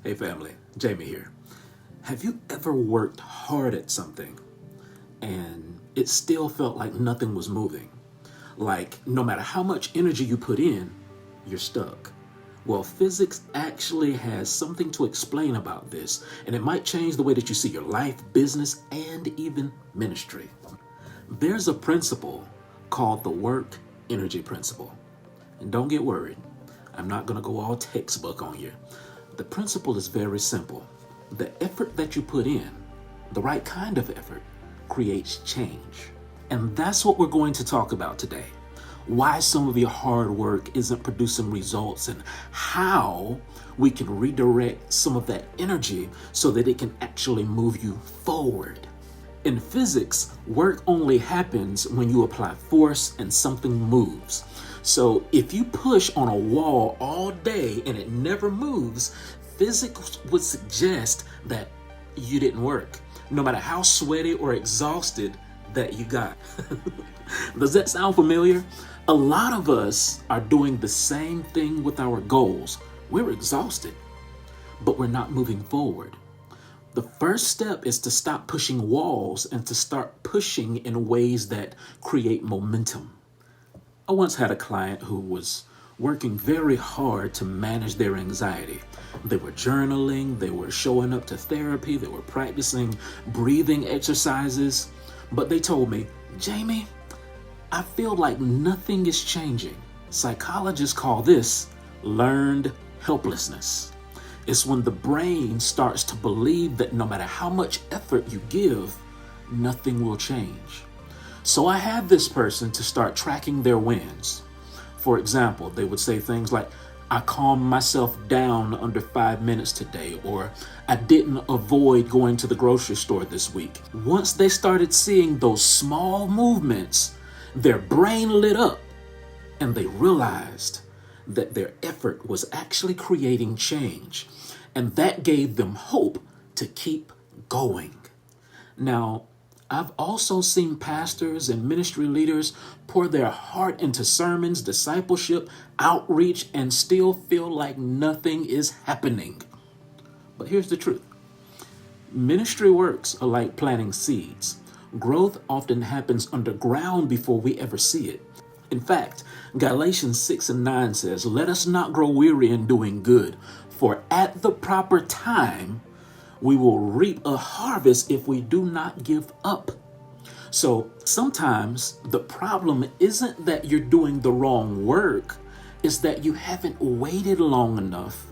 Hey family, Jamie here. Have you ever worked hard at something and it still felt like nothing was moving? Like no matter how much energy you put in, you're stuck. Well, physics actually has something to explain about this, and it might change the way that you see your life, business, and even ministry. There's a principle called the work energy principle. And don't get worried, I'm not going to go all textbook on you. The principle is very simple. The effort that you put in, the right kind of effort, creates change. And that's what we're going to talk about today. Why some of your hard work isn't producing results and how we can redirect some of that energy so that it can actually move you forward. In physics, work only happens when you apply force and something moves. So if you push on a wall all day and it never moves, physics would suggest that you didn't work, no matter how sweaty or exhausted that you got. Does that sound familiar? A lot of us are doing the same thing with our goals. We're exhausted, but we're not moving forward. The first step is to stop pushing walls and to start pushing in ways that create momentum. I once had a client who was working very hard to manage their anxiety. They were journaling, they were showing up to therapy, they were practicing breathing exercises, but they told me, Jamie, I feel like nothing is changing. Psychologists call this learned helplessness. It's when the brain starts to believe that no matter how much effort you give, nothing will change. So I had this person to start tracking their wins. For example, they would say things like, I calmed myself down under 5 minutes today, or I didn't avoid going to the grocery store this week. Once they started seeing those small movements, their brain lit up and they realized that their effort was actually creating change. And that gave them hope to keep going. Now, I've also seen pastors and ministry leaders pour their heart into sermons, discipleship, outreach, and still feel like nothing is happening. But here's the truth. Ministry works are like planting seeds. Growth often happens underground before we ever see it. In fact, Galatians 6:9 says, let us not grow weary in doing good, for at the proper time, we will reap a harvest if we do not give up. So sometimes the problem isn't that you're doing the wrong work, it's that you haven't waited long enough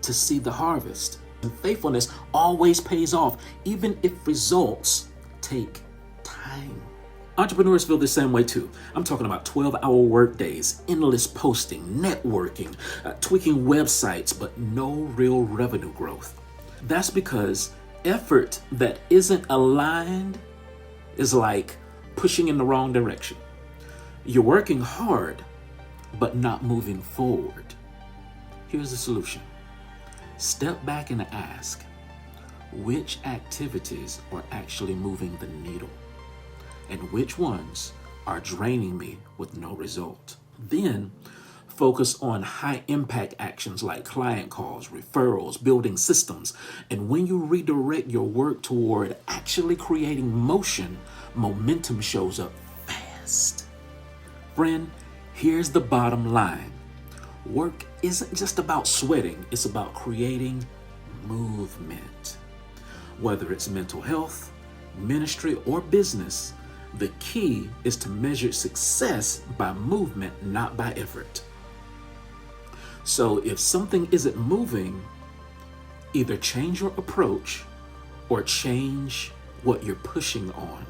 to see the harvest. And faithfulness always pays off, even if results take time. Entrepreneurs feel the same way too. I'm talking about 12-hour work days, endless posting, networking, tweaking websites, but no real revenue growth. That's because effort that isn't aligned is like pushing in the wrong direction. You're working hard, but not moving forward. Here's the solution. Step back and ask, which activities are actually moving the needle? And which ones are draining me with no result? Then focus on high impact actions like client calls, referrals, building systems. And when you redirect your work toward actually creating motion, momentum shows up fast. Friend, here's the bottom line. Work isn't just about sweating, it's about creating movement. Whether it's mental health, ministry, or business, the key is to measure success by movement, not by effort. So if something isn't moving, either change your approach or change what you're pushing on.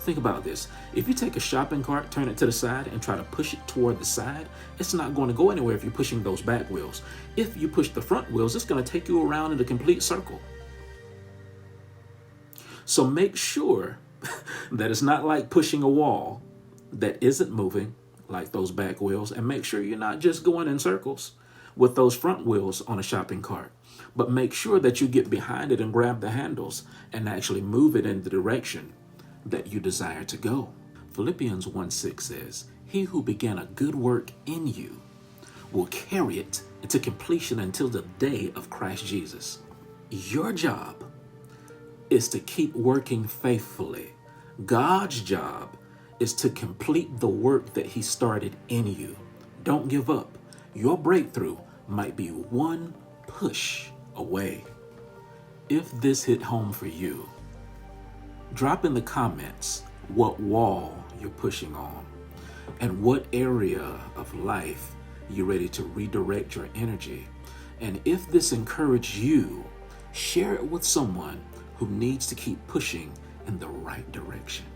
Think about this. If you take a shopping cart, turn it to the side, and try to push it toward the side, it's not going to go anywhere if you're pushing those back wheels. If you push the front wheels, it's going to take you around in a complete circle. So make sure that it's not like pushing a wall that isn't moving, like those back wheels, and make sure you're not just going in circles with those front wheels on a shopping cart, but make sure that you get behind it and grab the handles and actually move it in the direction that you desire to go. Philippians 1:6 says, he who began a good work in you will carry it and to completion until the day of Christ Jesus. Your job is to keep working faithfully. God's job is to complete the work that He started in you. Don't give up. Your breakthrough might be one push away. If this hit home for you, drop in the comments what wall you're pushing on and what area of life you're ready to redirect your energy. And if this encouraged you, share it with someone who needs to keep pushing in the right direction.